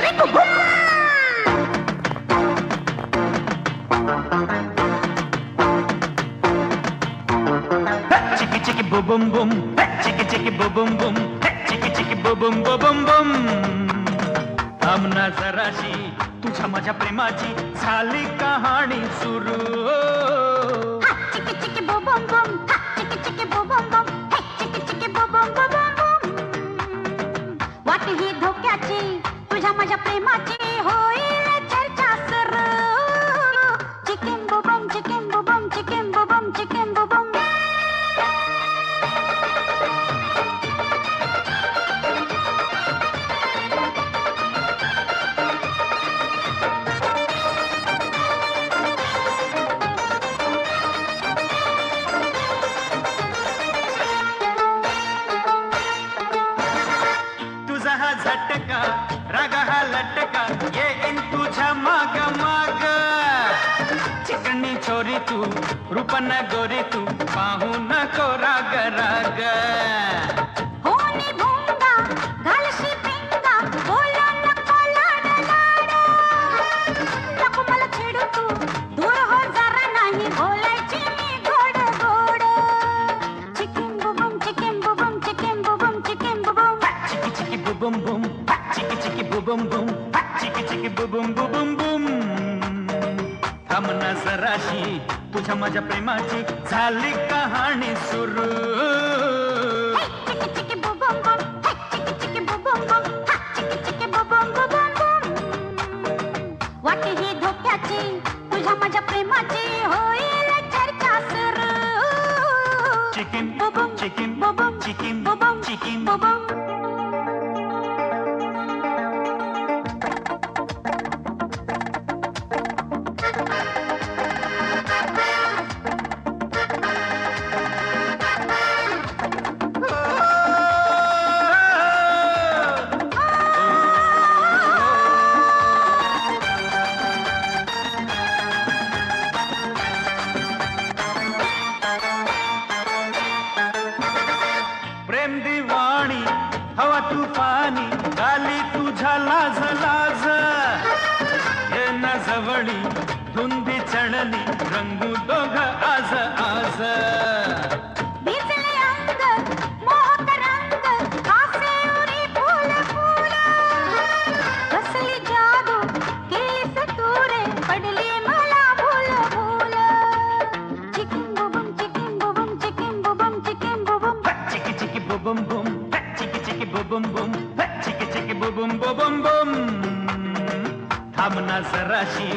Chicky chicky boom boom boom, chicky chicky boom boom boom, chicky chicky boom boom boom boom boom. थांबना जराशी तुझ्या माझ्या प्रेमाची झाली कहाणी सुरू. चिकी चिकी बूम बूम बूम, चिकी चिकी बूम बूम बूम, चिकी चिकी बूम बूम बूम बूम. वाट ही धोक्याची तुझ्या माझ्या प्रेमाची होईल चर्चा सुरू. चिकिन बूम बूम, चिकिन बूम बूम, चिकिन बूम बूम, चिकिन बूम बूम. झटका राग हा लटका येईन तुझ्या माग माग. चिकनी छोरी तू रूपन गोरी तू पाहू नको राग राग. होनी भोंगा घालशी पिंगा बोला नको लाड लाड. नको मला छेडू तू दूर हो जरा नाही बोलायची मी गोड गोड. चिकिन बुबुम चिकिन बुबुम चिकिन बुबुम चिकिन बुबुम. चिकी चिकी बुबुम बुम चिकी चिकी बुबुम बुम चिकी चिकी बुबुम बुबुम बुम. थांबना जराशी तुझ्या माझ्या प्रेमाची झाली कहाणी सुरू. चिकी चिकी बुबुम बुम, चिकी चिकी बुबुम बुम, चिकी चिकी बुबुम बुबुम बुम. वाट ही धोक्याची तुझ्या माझ्या प्रेमाची होईल चर्चा सुरू. चिकिन बुबुम चिकिन बुबुम चिकिन बुबुम चिकिन बुबुम. प्रेम दिवाणी हवा तुफानी गाली तुझ्या लाज लाज. ये न जवळी धुंदी चढली रंगू दोघ आज आज. भिजले अंग मोहक रंग कासे उरी फूल फूल. कसली जादू केली सतुरे पडली मला भूल भूल. चिकिन बुबुम चिकिन बुबुम चिकिन बुबुम चिकिन बुबुम. चिकी चिकी बुबुम बुम चिकी चिकी बुबुम बुम चिकी चिकी बुबुम बुबुम बुम. थांबना जराशी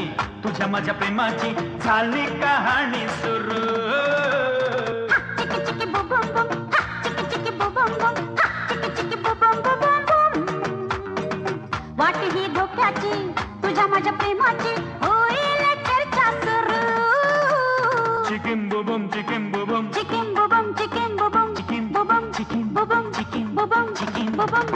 तुझ्या माझ्या प्रेमाची झाली कहाणी सुरू. चिकी चिकी बुबुम बुम, चिकी चिकी बुबुम बुम, चिकी चिकी बुबुम बुबुम बुम. वाट ही धोक्याची तुझ्या माझ्या प्रेमाची होईल चर्चा सुरू. चिकिन बुबुम चिकिन बुबुम चिकिन बुबुम चिकिन बुबुम चिकिन बुबुम चिकिन बुबुम चिकिन बुबुम चिकिन बुबुम.